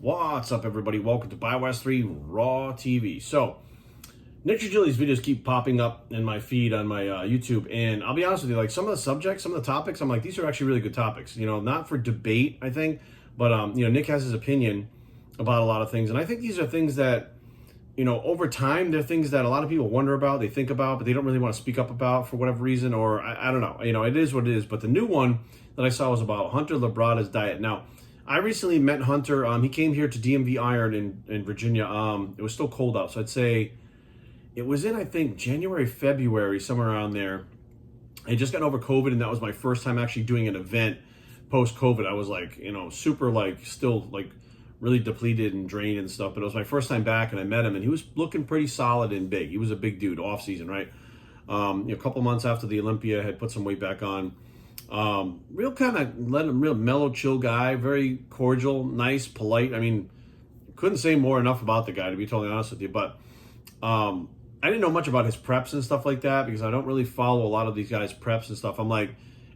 What's up, everybody? Welcome to BioWest 3 Raw TV. So, Nick Trigili's videos keep popping up in my feed on my YouTube, and I'll be honest with you, like some of the subjects, some of the topics, I'm like, these are actually really good topics. You know, not for debate, I think, but you know, Nick has his opinion about a lot of things, and I think these are things that, you know, over time, they're things that a lot of people wonder about, they think about, but they don't really want to speak up about for whatever reason, or I don't know. You know, it is what it is. But the new one that I saw was about Hunter Labrada's diet. Now, I recently met Hunter. He came here to DMV Iron in Virginia. It was still cold out, so I'd say it was in, I think, January, February, somewhere around there. I had just gotten over COVID, and that was my first time actually doing an event post-COVID. I was like, you know, super like still like really depleted and drained and stuff, but it was my first time back, and I met him, and he was looking pretty solid and big. He was a big dude, off season, right? You know, a couple months after the Olympia, had put some weight back on. Real kind of real mellow, chill guy, very cordial, nice, polite. I mean, couldn't say more enough about the guy, to be totally honest with you. But I didn't know much about his preps and stuff like that, because I don't really follow a lot of these guys' preps and stuff. I'm like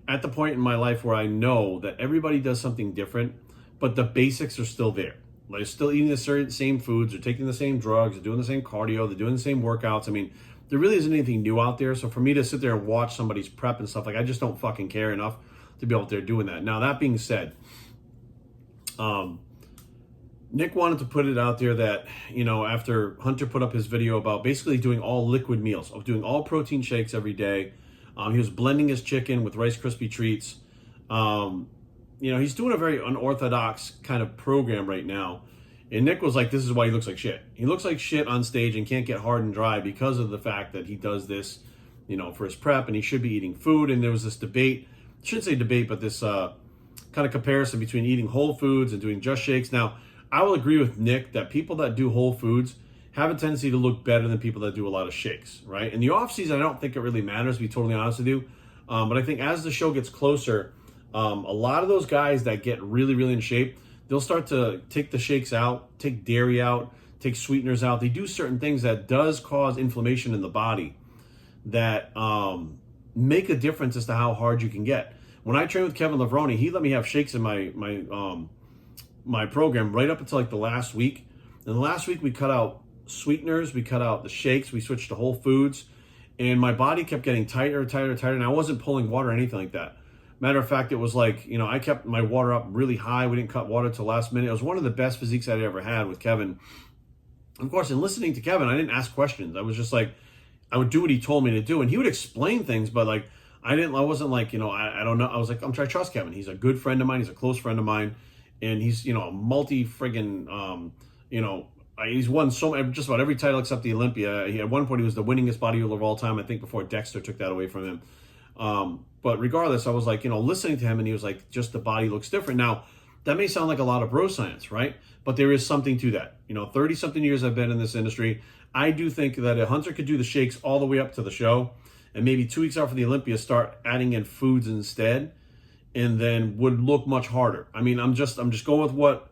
at the point in my life where I know that everybody does something different, but the basics are still there. They're still eating the same foods, they're taking the same drugs, they're doing the same cardio, they're doing the same workouts. I mean, there really isn't anything new out there. So for me to sit there and watch somebody's prep and stuff, like, I just don't fucking care enough to be out there doing that. Now, that being said, Nick wanted to put it out there that, you know, after Hunter put up his video about basically doing all liquid meals, of doing all protein shakes every day, he was blending his chicken with Rice Krispie treats. You know, he's doing a very unorthodox kind of program right now. And Nick was like, this is why he looks like shit. He looks like shit on stage and can't get hard and dry because of the fact that he does this, you know, for his prep, and he should be eating food. And there was this debate, I shouldn't say debate, but this kind of comparison between eating whole foods and doing just shakes. Now, I will agree with Nick that people that do whole foods have a tendency to look better than people that do a lot of shakes, right? In the off season, I don't think it really matters, to be totally honest with you. But I think as the show gets closer, a lot of those guys that get really, really in shape, they'll start to take the shakes out, take dairy out, take sweeteners out. They do certain things that does cause inflammation in the body that make a difference as to how hard you can get. When I trained with Kevin Lavroni, he let me have shakes in my program right up until like the last week. And the last week we cut out sweeteners, we cut out the shakes, we switched to whole foods, and my body kept getting tighter, and I wasn't pulling water or anything like that. Matter of fact, it was like, you know, I kept my water up really high. We didn't cut water till last minute. It was one of the best physiques I'd ever had with Kevin. Of course, in listening to Kevin, I didn't ask questions. I was just like, I would do what he told me to do, and he would explain things, but like, I wasn't like, you know, I don't know. I was like, I'm trying to trust Kevin. He's a good friend of mine. He's a close friend of mine, and he's, you know, a multi-friggin', you know, he's won just about every title except the Olympia. At one point, he was the winningest bodybuilder of all time, I think, before Dexter took that away from him. But regardless, I was like, you know, listening to him, and he was like, just the body looks different. Now, that may sound like a lot of bro science, right? But there is something to that. You know, 30-something years I've been in this industry. I do think that a Hunter could do the shakes all the way up to the show, and maybe 2 weeks out for the Olympia, start adding in foods instead, and then would look much harder. I mean, I'm just going with what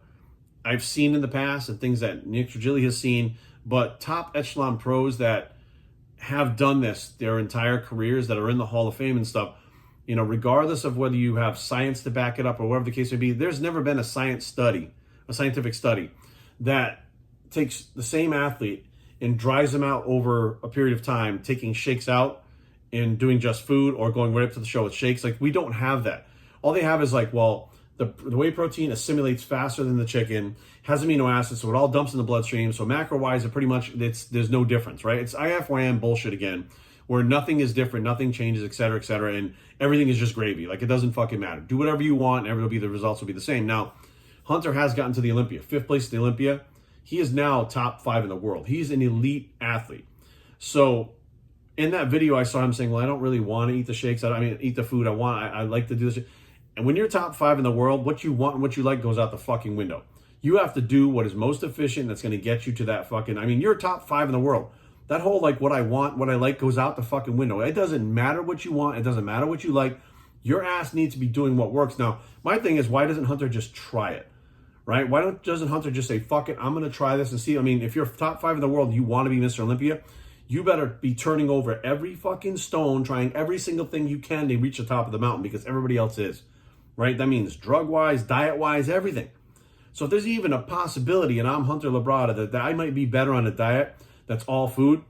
I've seen in the past and things that Nick Trigili has seen, but top echelon pros that have done this their entire careers, that are in the Hall of Fame and stuff, you know, regardless of whether you have science to back it up or whatever the case may be, there's never been a scientific study that takes the same athlete and dries them out over a period of time, taking shakes out and doing just food, or going right up to the show with shakes. Like, we don't have that. All they have is like, well, the whey protein assimilates faster than the chicken, has amino acids, so it all dumps in the bloodstream. So macro-wise, it pretty much, there's no difference, right? It's IFYM bullshit again, where nothing is different, nothing changes, et cetera, and everything is just gravy. Like, it doesn't fucking matter. Do whatever you want, and the results will be the same. Now, Hunter has gotten to the Olympia, 5th place at the Olympia. He is now top 5 in the world. He's an elite athlete. So in that video, I saw him saying, well, I don't really want to eat the shakes. I mean, eat the food I like to do this. And when you're top 5 in the world, what you want and what you like goes out the fucking window. You have to do what is most efficient that's going to get you to that fucking, I mean, you're top 5 in the world. That whole, like, what I want, what I like goes out the fucking window. It doesn't matter what you want. It doesn't matter what you like. Your ass needs to be doing what works. Now, my thing is, why doesn't Hunter just try it, right? Doesn't Hunter just say, fuck it, I'm going to try this and see? I mean, if you're top 5 in the world and you want to be Mr. Olympia, you better be turning over every fucking stone, trying every single thing you can to reach the top of the mountain, because everybody else is, right? That means drug-wise, diet-wise, everything. So if there's even a possibility, and I'm Hunter Labrada, that I might be better on a diet that's all food,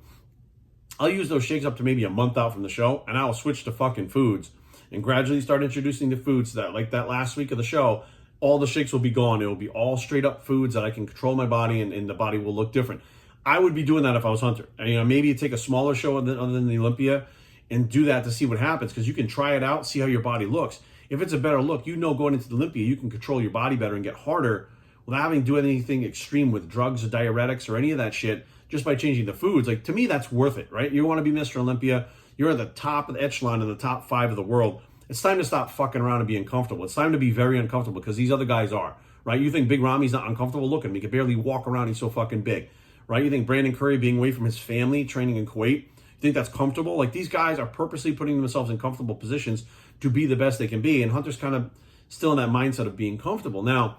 I'll use those shakes up to maybe a month out from the show, and I'll switch to fucking foods and gradually start introducing the foods that, like that last week of the show, all the shakes will be gone. It will be all straight up foods that I can control my body, and the body will look different. I would be doing that if I was Hunter. And, maybe take a smaller show other than the Olympia and do that to see what happens, because you can try it out, see how your body looks. If it's a better look, going into the Olympia, you can control your body better and get harder without having to do anything extreme with drugs or diuretics or any of that shit, just by changing the foods. Like, to me, that's worth it, right? You want to be Mr. Olympia. You're at the top of the echelon in the top 5 of the world. It's time to stop fucking around and being comfortable. It's time to be very uncomfortable, because these other guys are, right? You think Big Rami's not uncomfortable? Look at him. He can barely walk around. He's so fucking big, right? You think Brandon Curry being away from his family, training in Kuwait, you think that's comfortable? Like, these guys are purposely putting themselves in comfortable positions to be the best they can be. And Hunter's kind of still in that mindset of being comfortable. Now,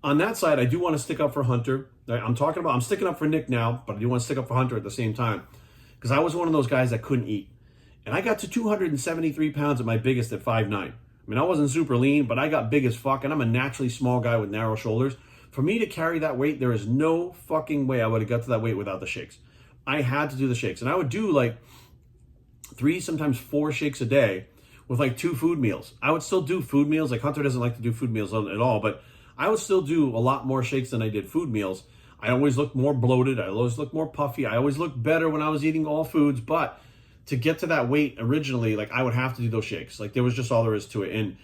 on that side, I do want to stick up for Hunter. I'm sticking up for Nick now, but I do want to stick up for Hunter at the same time, because I was one of those guys that couldn't eat. And I got to 273 pounds at my biggest at 5'9". I mean, I wasn't super lean, but I got big as fuck, and I'm a naturally small guy with narrow shoulders. For me to carry that weight, there is no fucking way I would have got to that weight without the shakes. I had to do the shakes. And I would do like 3, sometimes 4 shakes a day with like 2 food meals. I would still do food meals. Like, Hunter doesn't like to do food meals at all, but I would still do a lot more shakes than I did food meals. I always looked more bloated. I always looked more puffy. I always looked better when I was eating all foods. But to get to that weight originally, like, I would have to do those shakes. Like, there was just all there is to it. And,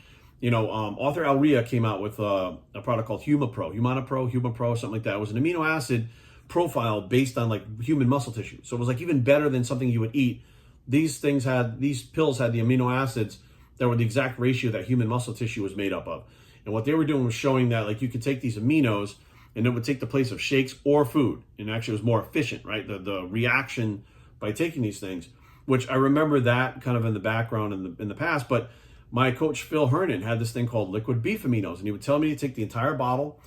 author Al Ria came out with a product called Humapro, something like that. It was an amino acid profile based on like human muscle tissue. So it was like even better than something you would eat. These pills had the amino acids that were the exact ratio that human muscle tissue was made up of. And what they were doing was showing that like you could take these aminos and it would take the place of shakes or food. And actually it was more efficient, right? The reaction by taking these things, which I remember that kind of in the background in the past. But my coach Phil Hernan had this thing called liquid beef aminos, and he would tell me to take the entire bottle,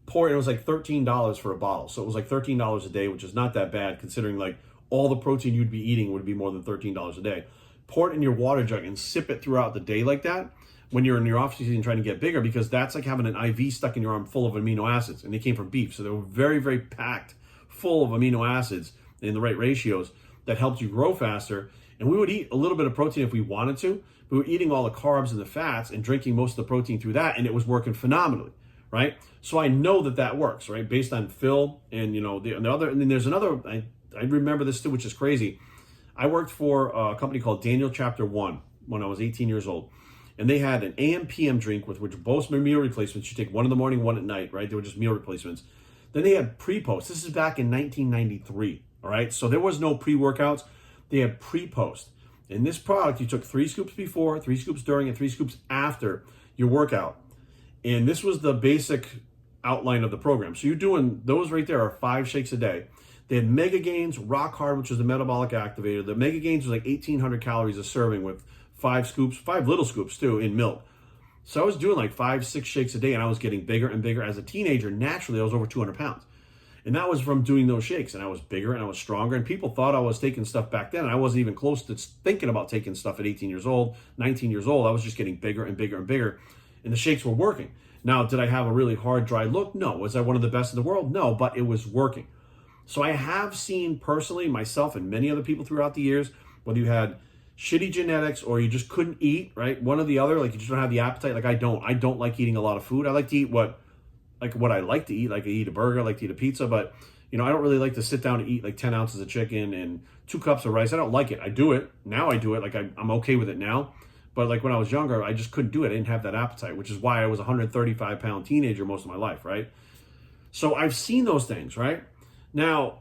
pour it. It was like $13 for a bottle. So it was like $13 a day, which is not that bad considering like all the protein you'd be eating would be more than $13 a day. Pour it in your water jug and sip it throughout the day like that when you're in your off season trying to get bigger, because that's like having an IV stuck in your arm full of amino acids, and they came from beef. So they were very, very packed full of amino acids in the right ratios that helped you grow faster. And we would eat a little bit of protein if we wanted to. We were eating all the carbs and the fats and drinking most of the protein through that, and it was working phenomenally, right? So I know that works, right? Based on Phil and, the other, and then there's another, I remember this too, which is crazy. I worked for a company called Daniel Chapter 1 when I was 18 years old. And they had an AM PM drink with which both meal replacements. You take one in the morning, one at night, right? They were just meal replacements. Then they had pre-post. This is back in 1993, all right? So there was no pre-workouts. They had pre-post. In this product, you took 3 scoops before, 3 scoops during, and 3 scoops after your workout. And this was the basic outline of the program. So you're doing, those right there are 5 shakes a day. They had Mega Gains, Rock Hard, which was the metabolic activator. The Mega Gains was like 1,800 calories a serving with 5 scoops, 5 little scoops too, in milk. So I was doing like 5-6 shakes a day, and I was getting bigger and bigger. As a teenager, naturally, I was over 200 pounds. And that was from doing those shakes, and I was bigger and I was stronger, and people thought I was taking stuff back then, and I wasn't even close to thinking about taking stuff at 18 years old, 19 years old. I was just getting bigger and bigger and bigger, and the shakes were working. Now, did I have a really hard, dry look? No. Was I one of the best in the world? No, but it was working. So I have seen personally, myself and many other people throughout the years, whether you had shitty genetics or you just couldn't eat, right? One or the other, like you just don't have the appetite. Like I don't like eating a lot of food. I like to eat what I like to eat. Like I eat a burger, I like to eat a pizza, but I don't really like to sit down and eat like 10 ounces of chicken and 2 cups of rice. I don't like it. I do it. Now I do it. Like I'm okay with it now. But like when I was younger, I just couldn't do it. I didn't have that appetite, which is why I was a 135-pound teenager most of my life, right? So I've seen those things, right? Now,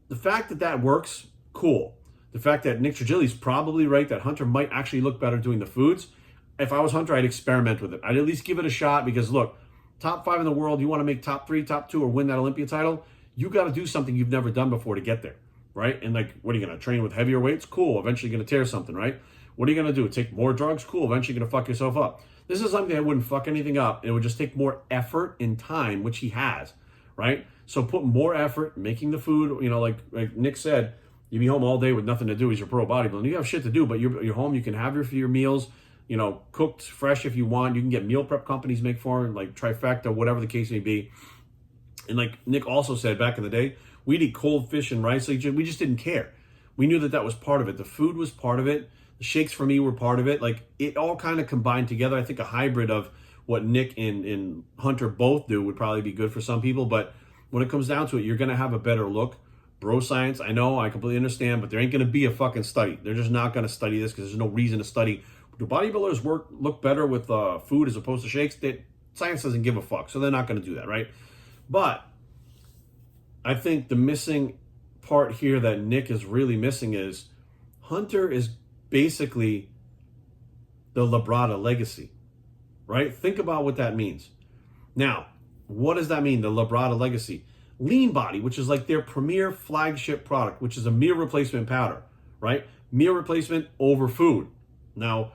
the fact that works, cool. The fact that Nick Trigili's probably right, that Hunter might actually look better doing the foods. If I was Hunter, I'd experiment with it. I'd at least give it a shot because, look, top 5 in the world, you want to make top 3, top 2, or win that Olympia title, you got to do something you've never done before to get there, right? And like, what are you going to train with heavier weights? Cool. Eventually you're going to tear something, right? What are you going to do? Take more drugs? Cool. Eventually you're going to fuck yourself up. This is something that wouldn't fuck anything up. It would just take more effort and time, which he has, right? So put more effort making the food, like Nick said, you be home all day with nothing to do as your pro bodybuilder. You have shit to do, but you're home. You can have your meals, cooked fresh if you want. You can get meal prep companies make for them, like Trifecta, whatever the case may be. And like Nick also said back in the day, we'd eat cold fish and rice. Like, we just didn't care. We knew that that was part of it. The food was part of it. The shakes for me were part of it. Like, it all kind of combined together. I think a hybrid of what Nick and Hunter both do would probably be good for some people. But when it comes down to it, you're going to have a better look. Bro science, I know, I completely understand, but there ain't going to be a fucking study. They're just not going to study this because there's no reason to study. Do bodybuilders look better with food as opposed to shakes? Science doesn't give a fuck, so they're not going to do that, right? But I think the missing part here that Nick is really missing is Hunter is basically the Labrada legacy, right? Think about what that means. Now, what does that mean, the Labrada legacy? Lean Body, which is like their premier flagship product, which is a meal replacement powder, right? Meal replacement over food. Now,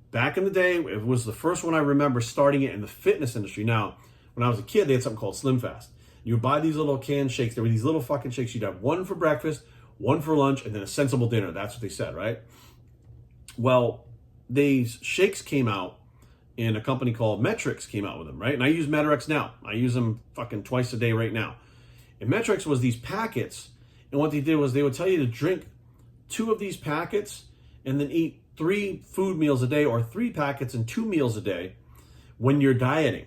back in the day, it was the first one I remember starting it in the fitness industry. Now, when I was a kid, they had something called Slim Fast. You would buy these little canned shakes. There were these little fucking shakes. You'd have one for breakfast, one for lunch, and then a sensible dinner. That's what they said, right? Well, these shakes came out, and a company called Metrics came out with them, right? And I use Metrics now. I use them fucking twice a day right now. And Metrics was these packets, and what they did was they would tell you to drink 2 of these packets and then eat 3 food meals a day, or 3 packets and 2 meals a day when you're dieting.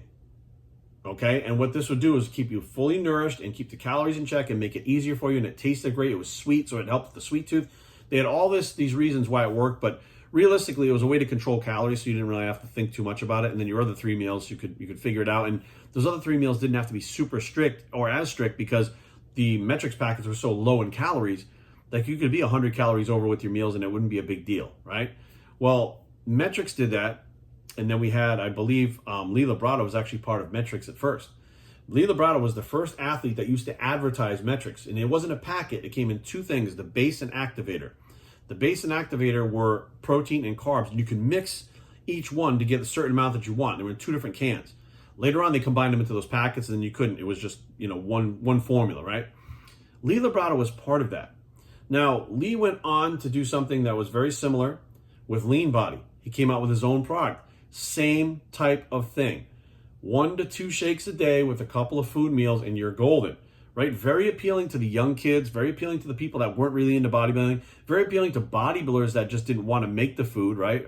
Okay, and what this would do is keep you fully nourished and keep the calories in check and make it easier for you, and it tasted great. It was sweet, so it helped with the sweet tooth. They had all these reasons why it worked, but realistically, it was a way to control calories, so you didn't really have to think too much about it. And then your other 3 meals, you could figure it out. And those other 3 meals didn't have to be super strict or as strict because the Metrics packets were so low in calories, like you could be 100 calories over with your meals and it wouldn't be a big deal, right? Well, Metrics did that. And then we had, I believe, Lee Labrada was actually part of Metrics at first. Lee Labrada was the first athlete that used to advertise Metrics. And it wasn't a packet. It came in 2 things, the base and activator. The base and activator were protein and carbs. And you can mix each one to get a certain amount that you want. They were in 2 different cans. Later on, they combined them into those packets, and then you couldn't. It was just, one formula, right? Lee Labrada was part of that. Now, Lee went on to do something that was very similar with Lean Body. He came out with his own product. Same type of thing. 1 to 2 shakes a day with a couple of food meals and you're golden, right? Very appealing to the young kids, very appealing to the people that weren't really into bodybuilding, very appealing to bodybuilders that just didn't want to make the food, right?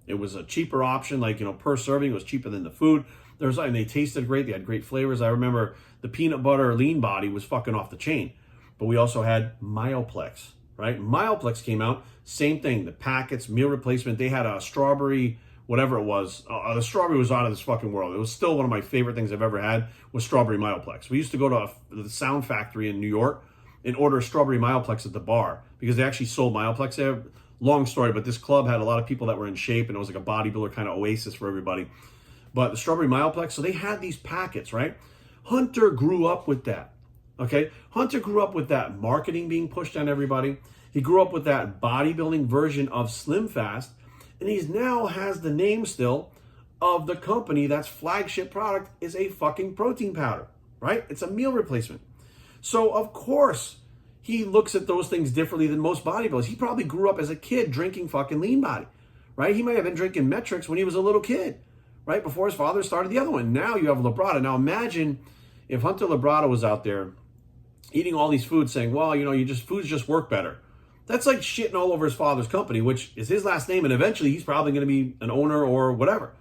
It was a cheaper option, like, per serving was cheaper than the food. And they tasted great. They had great flavors. I remember the peanut butter Lean Body was fucking off the chain. But we also had Myoplex, right? Myoplex came out, same thing. The packets, meal replacement. They had a strawberry, whatever it was. The strawberry was out of this fucking world. It was still one of my favorite things I've ever had was strawberry Myoplex. We used to go to the Sound Factory in New York and order strawberry Myoplex at the bar because they actually sold Myoplex there. Long story, but this club had a lot of people that were in shape and it was like a bodybuilder kind of oasis for everybody. But the strawberry Myoplex, so they had these packets, right? Hunter grew up with that, okay? Hunter grew up with that marketing being pushed on everybody. He grew up with that bodybuilding version of Slim Fast. And he now has the name still of the company that's flagship product is a fucking protein powder, right? It's a meal replacement. So, of course, he looks at those things differently than most bodybuilders. He probably grew up as a kid drinking fucking Lean Body, right? He might have been drinking Metrics when he was a little kid, right? Before his father started the other one. Now you have Labrada. Now imagine if Hunter Labrada was out there eating all these foods saying, well, foods just work better. That's like shitting all over his father's company, which is his last name, and eventually he's probably going to be an owner or whatever,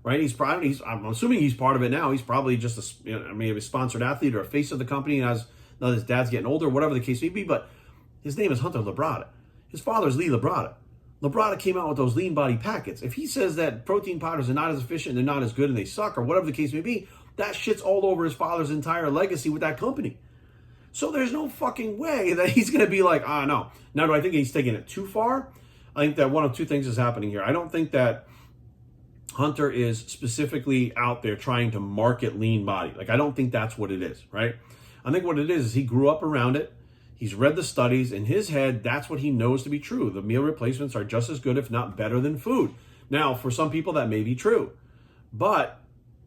right? I'm assuming he's part of it now. He's probably just a sponsored athlete or a face of the company now that his dad's getting older, whatever the case may be. But his name is Hunter Labrada. His father's Lee Labrada. Labrada came out with those Lean Body packets. If he says that protein powders are not as efficient, they're not as good, and they suck, or whatever the case may be, that shit's all over his father's entire legacy with that company. So there's no fucking way that he's going to be like, no. Now, do I think he's taking it too far? I think that one of 2 things is happening here. I don't think that Hunter is specifically out there trying to market Lean Body. Like, I don't think that's what it is, right? I think what it is he grew up around it. He's read the studies. In his head, that's what he knows to be true. The meal replacements are just as good, if not better than food. Now, for some people, that may be true. But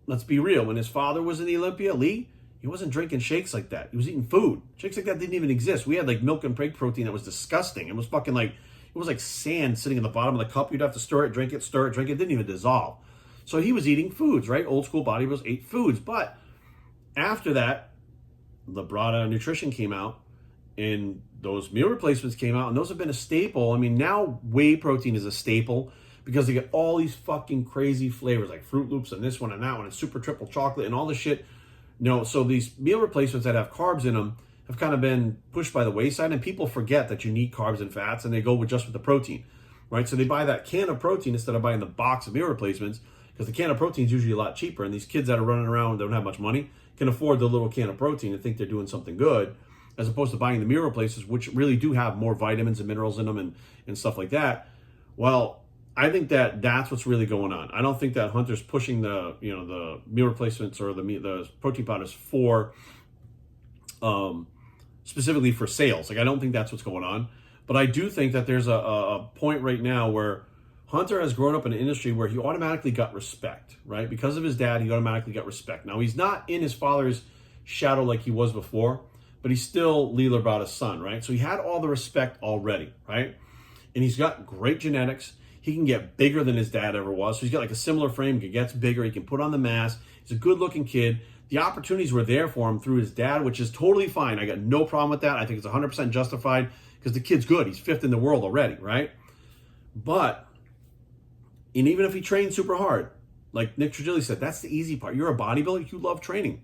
let's be real. When his father was in the Olympia, Lee, he wasn't drinking shakes like that. He was eating food. Shakes like that didn't even exist. We had like milk and egg protein that was disgusting. It was fucking like, it was like sand sitting in the bottom of the cup. You'd have to stir it, drink it, stir it, drink it. It didn't even dissolve. So he was eating foods, right? Old school bodybuilders ate foods. But after that, Labrada Nutrition came out, and those meal replacements came out, and those have been a staple. I mean, now whey protein is a staple because they get all these fucking crazy flavors like Fruit Loops and this one and that one and super triple chocolate and all this shit. So these meal replacements that have carbs in them have kind of been pushed by the wayside, and people forget that you need carbs and fats, and they go with just with the protein, right? So they buy that can of protein instead of buying the box of meal replacements, because the can of protein is usually a lot cheaper, and these kids that are running around and don't have much money can afford the little can of protein and think they're doing something good, as opposed to buying the meal replacements, which really do have more vitamins and minerals in them and stuff like that. Well, I think that that's what's really going on. I don't think that Hunter's pushing the meal replacements or the protein powders for specifically for sales. Like, I don't think that's what's going on. But I do think that there's a point right now where Hunter has grown up in an industry where he automatically got respect, right? Because of his dad, he automatically got respect. Now, he's not in his father's shadow like he was before, but he's still Lee Labrada's son, right? So he had all the respect already, right? And he's got great genetics. He can get bigger than his dad ever was. So he's got like a similar frame. He gets bigger. He can put on the mass. He's a good-looking kid. The opportunities were there for him through his dad, which is totally fine. I got no problem with that. I think it's 100% justified because the kid's good. He's fifth in the world already, right? But, and even if he trains super hard, like Nick Trigili said, that's the easy part. You're a bodybuilder. You love training.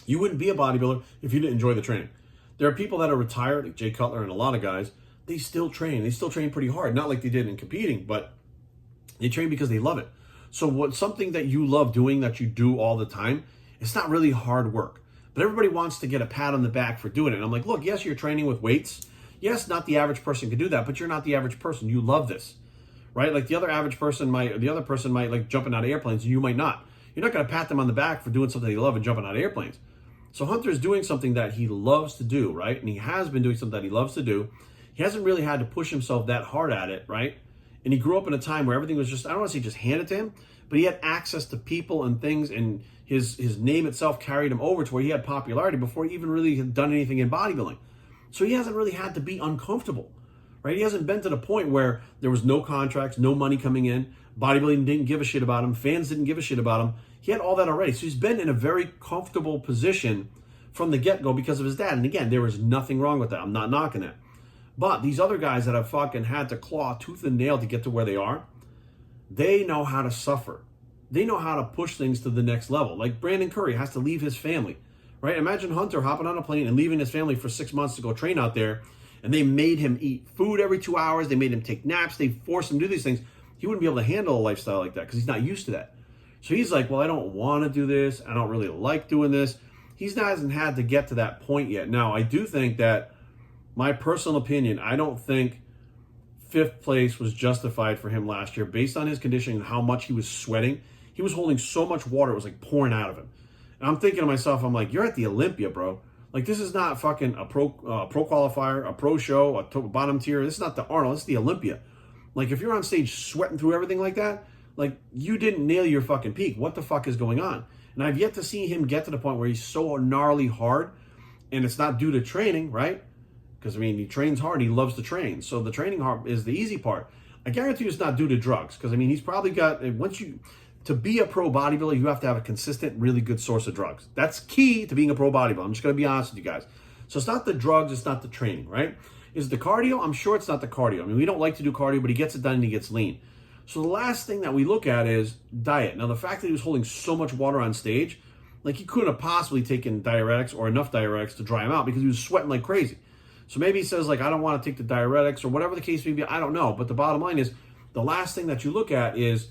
You wouldn't be a bodybuilder if you didn't enjoy the training. There are people that are retired, like Jay Cutler and a lot of guys, they still train. They still train pretty hard. Not like they did in competing, but they train because they love it. So what's something that you love doing that you do all the time, it's not really hard work. But everybody wants to get a pat on the back for doing it. And I'm like, look, yes, you're training with weights. Yes, not the average person can do that, but you're not the average person. You love this, right? Like the other person might like jumping out of airplanes, and you might not. You're not going to pat them on the back for doing something they love and jumping out of airplanes. So Hunter's doing something that he loves to do, right? And he has been doing something that he loves to do. He hasn't really had to push himself that hard at it, right? And he grew up in a time where everything was just, I don't want to say just handed to him, but he had access to people and things, and his name itself carried him over to where he had popularity before he even really had done anything in bodybuilding. So he hasn't really had to be uncomfortable, right? He hasn't been to the point where there was no contracts, no money coming in, bodybuilding didn't give a shit about him, fans didn't give a shit about him. He had all that already. So he's been in a very comfortable position from the get-go because of his dad. And again, there was nothing wrong with that. I'm not knocking that. But these other guys that have fucking had to claw tooth and nail to get to where they are, they know how to suffer. They know how to push things to the next level. Like Brandon Curry has to leave his family, right? Imagine Hunter hopping on a plane and leaving his family for 6 months to go train out there, and they made him eat food every 2 hours. They made him take naps. They forced him to do these things. He wouldn't be able to handle a lifestyle like that because he's not used to that. So he's like, well, I don't want to do this. I don't really like doing this. He hasn't had to get to that point yet. Now, I do think that, my personal opinion, I don't think 5th place was justified for him last year based on his conditioning and how much he was sweating. He was holding so much water, it was like pouring out of him. And I'm thinking to myself, I'm like, you're at the Olympia, bro. Like, this is not fucking a pro qualifier, a pro show, a bottom tier. This is not the Arnold, this is the Olympia. Like, if you're on stage sweating through everything like that, like, you didn't nail your fucking peak. What the fuck is going on? And I've yet to see him get to the point where he's so gnarly hard, and it's not due to training, right? Because, I mean, he trains hard. He loves to train. So the training hard is the easy part. I guarantee you it's not due to drugs. Because, I mean, he's probably got, to be a pro bodybuilder, you have to have a consistent, really good source of drugs. That's key to being a pro bodybuilder. I'm just going to be honest with you guys. So it's not the drugs. It's not the training, right? Is it the cardio? I'm sure it's not the cardio. I mean, we don't like to do cardio, but he gets it done and he gets lean. So the last thing that we look at is diet. Now, the fact that he was holding so much water on stage, like he couldn't have possibly taken diuretics or enough diuretics to dry him out because he was sweating like crazy. So maybe he says, like, I don't want to take the diuretics or whatever the case may be. I don't know. But the bottom line is the last thing that you look at is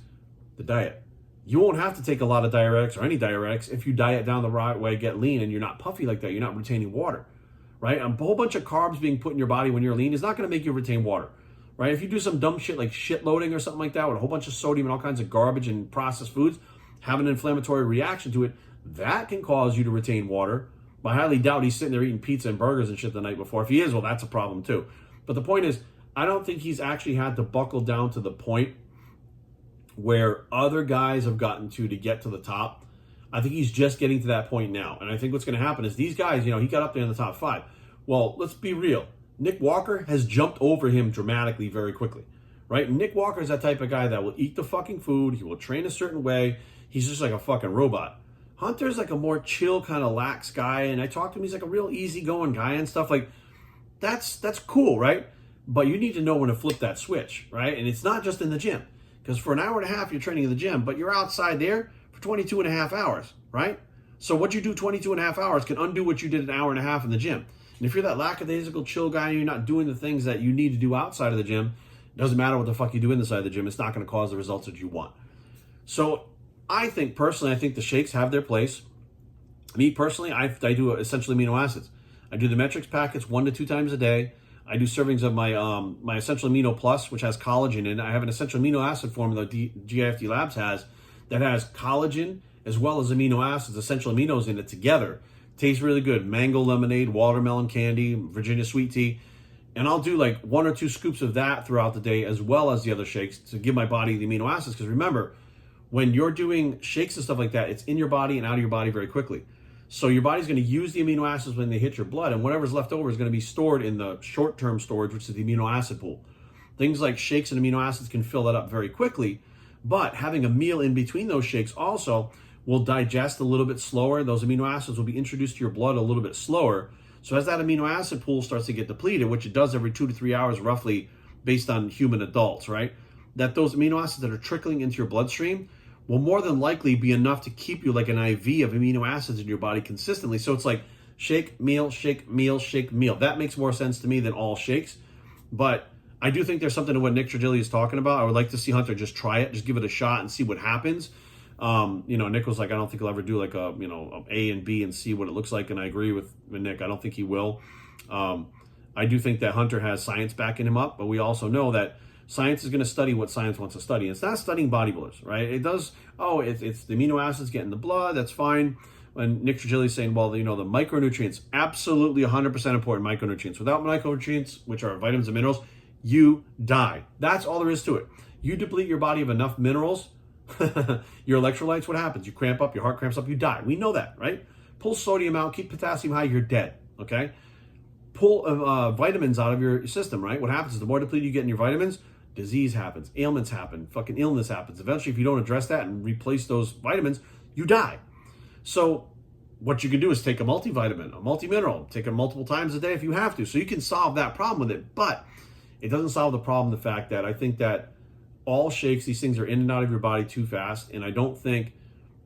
the diet. You won't have to take a lot of diuretics or any diuretics if you diet down the right way, get lean, and you're not puffy like that. You're not retaining water, right? A whole bunch of carbs being put in your body when you're lean is not going to make you retain water, right? If you do some dumb shit like shit loading or something like that with a whole bunch of sodium and all kinds of garbage and processed foods, have an inflammatory reaction to it, that can cause you to retain water. But I highly doubt he's sitting there eating pizza and burgers and shit the night before. If he is, well, that's a problem too. But the point is, I don't think he's actually had to buckle down to the point where other guys have gotten to get to the top. I think he's just getting to that point now. And I think what's going to happen is these guys, he got up there in the top 5. Well, let's be real. Nick Walker has jumped over him dramatically very quickly, right? Nick Walker is that type of guy that will eat the fucking food. He will train a certain way. He's just like a fucking robot. Hunter's like a more chill, kind of lax guy, and I talked to him. He's like a real easygoing guy and stuff. Like that's cool, right? But you need to know when to flip that switch, right? And it's not just in the gym, because for an hour and a half you're training in the gym, but you're outside there for 22 and a half hours, right? So what you do 22 and a half hours can undo what you did an hour and a half in the gym. And if you're that lackadaisical, chill guy and you're not doing the things that you need to do outside of the gym, it doesn't matter what the fuck you do inside the gym. It's not going to cause the results that you want. So I think the shakes have their place. Me personally, I do essential amino acids. I do the metrics packets 1 to 2 times a day. I do servings of my my Essential Amino Plus, which has collagen in it. I have an essential amino acid formula that GIFT Labs has that has collagen as well as amino acids, essential aminos in it together. Tastes really good. Mango lemonade, watermelon candy, Virginia sweet tea. And I'll do like 1 or 2 scoops of that throughout the day as well as the other shakes to give my body the amino acids. Because remember, when you're doing shakes and stuff like that, it's in your body and out of your body very quickly. So your body's going to use the amino acids when they hit your blood, and whatever's left over is going to be stored in the short-term storage, which is the amino acid pool. Things like shakes and amino acids can fill that up very quickly, but having a meal in between those shakes also will digest a little bit slower. Those amino acids will be introduced to your blood a little bit slower. So as that amino acid pool starts to get depleted, which it does every 2 to 3 hours roughly based on human adults, right? That those amino acids that are trickling into your bloodstream will more than likely be enough to keep you like an IV of amino acids in your body consistently. So it's like shake, meal, shake, meal, shake, meal. That makes more sense to me than all shakes. But I do think there's something to what Nick Trigili is talking about. I would like to see Hunter just try it, just give it a shot and see what happens. Nick was like, I don't think he'll ever do like a A and B and see what it looks like. And I agree with Nick. I don't think he will. I do think that Hunter has science backing him up, but we also know that science is going to study what science wants to study. It's not studying bodybuilders, right? It does, it's the amino acids get in the blood, that's fine. And Nick Trigili is saying, well, the micronutrients, absolutely 100% important micronutrients. Without micronutrients, which are vitamins and minerals, you die. That's all there is to it. You deplete your body of enough minerals, your electrolytes, what happens? You cramp up, your heart cramps up, you die. We know that, right? Pull sodium out, keep potassium high, you're dead, okay? Pull vitamins out of your system, right? What happens is the more depleted you get in your vitamins, disease happens, ailments happen, fucking illness happens. Eventually, if you don't address that and replace those vitamins, you die. So what you can do is take a multivitamin, a multimineral, take it multiple times a day if you have to. So you can solve that problem with it, but it doesn't solve the problem, the fact that I think that all shakes, these things are in and out of your body too fast, and I don't think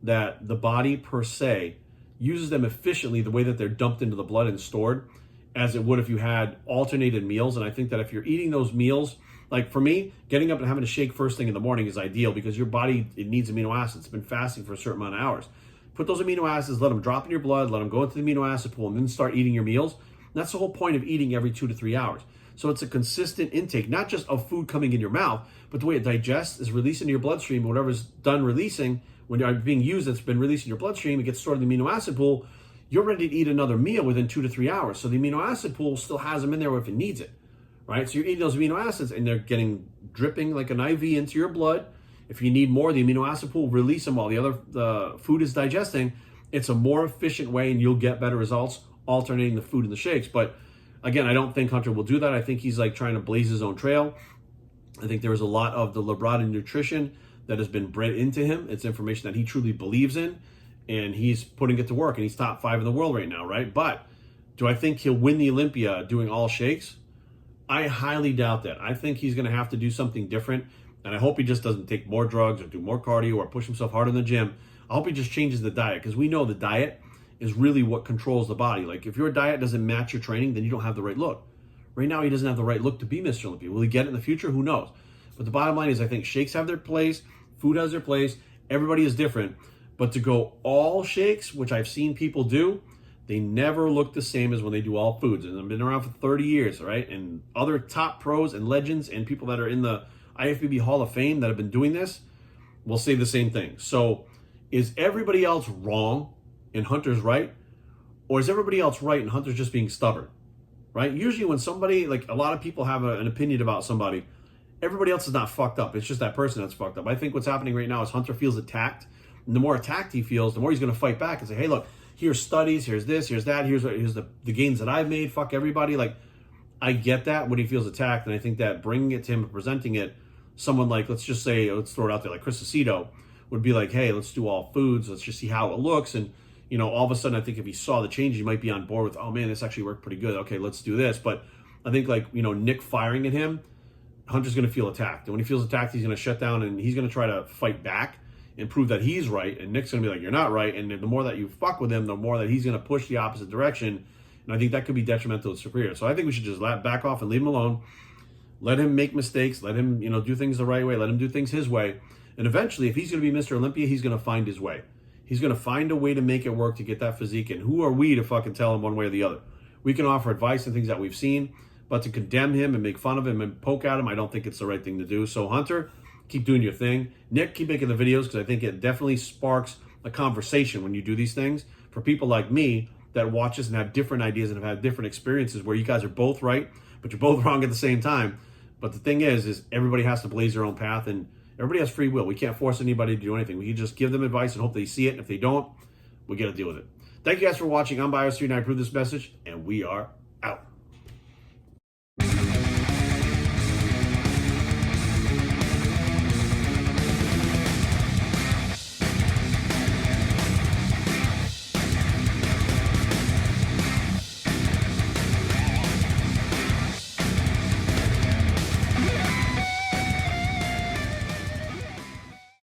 that the body per se uses them efficiently the way that they're dumped into the blood and stored as it would if you had alternated meals. And I think that if you're eating those meals, like for me, getting up and having a shake first thing in the morning is ideal because your body, it needs amino acids. It's been fasting for a certain amount of hours. Put those amino acids, let them drop in your blood, let them go into the amino acid pool, and then start eating your meals. And that's the whole point of eating every 2 to 3 hours. So it's a consistent intake, not just of food coming in your mouth, but the way it digests is released into your bloodstream. Whatever's done releasing, when you're being used, that's been released in your bloodstream, it gets stored in the amino acid pool. You're ready to eat another meal within 2 to 3 hours. So the amino acid pool still has them in there if it needs it, right? So you're eating those amino acids and they're dripping like an IV into your blood. If you need more, the amino acid pool, release them while the food is digesting. It's a more efficient way and you'll get better results alternating the food and the shakes. But again, I don't think Hunter will do that. I think he's like trying to blaze his own trail. I think there is a lot of the Labrada nutrition that has been bred into him. It's information that he truly believes in, and he's putting it to work, and he's top 5 in the world right now, right? But do I think he'll win the Olympia doing all shakes? I highly doubt that. I think he's going to have to do something different, and I hope he just doesn't take more drugs or do more cardio or push himself harder in the gym. I hope he just changes the diet, because we know the diet is really what controls the body. Like, if your diet doesn't match your training, then you don't have the right look. Right now, he doesn't have the right look to be Mr. Olympia. Will he get it in the future? Who knows? But the bottom line is, I think shakes have their place, food has their place, everybody is different. But to go all shakes, which I've seen people do, they never look the same as when they do all foods. And I've been around for 30 years, right? And other top pros and legends and people that are in the IFBB Hall of Fame that have been doing this will say the same thing. So is everybody else wrong and Hunter's right? Or is everybody else right and Hunter's just being stubborn, right? Usually when somebody, like a lot of people have an opinion about somebody, everybody else is not fucked up. It's just that person that's fucked up. I think what's happening right now is Hunter feels attacked. And the more attacked he feels, the more he's going to fight back and say, hey, look, here's studies, here's this, here's that, here's the gains that I've made, fuck everybody. Like, I get that when he feels attacked, and I think that bringing it to him and presenting it, someone like, let's just say, let's throw it out there, like Chris Aceto, would be like, hey, let's do all foods. Let's just see how it looks. And, all of a sudden, I think if he saw the change, he might be on board with, oh man, this actually worked pretty good. Okay, let's do this. But I think Nick firing at him, Hunter's going to feel attacked. And when he feels attacked, he's going to shut down and he's going to try to fight back and prove that he's right. And Nick's going to be like, you're not right. And the more that you fuck with him, the more that he's going to push the opposite direction. And I think that could be detrimental to Superior. So I think we should just back off and leave him alone. Let him make mistakes. Let him, do things the right way. Let him do things his way. And eventually, if he's going to be Mr. Olympia, he's going to find his way. He's going to find a way to make it work to get that physique. And who are we to fucking tell him one way or the other? We can offer advice and things that we've seen, but to condemn him and make fun of him and poke at him, I don't think it's the right thing to do. So Hunter, keep doing your thing. Nick, keep making the videos because I think it definitely sparks a conversation when you do these things for people like me that watch this and have different ideas and have had different experiences where you guys are both right, but you're both wrong at the same time. But the thing is everybody has to blaze their own path and everybody has free will. We can't force anybody to do anything. We can just give them advice and hope they see it. And if they don't, we got to deal with it. Thank you guys for watching. I'm Bios3 and I approve this message, and we are out.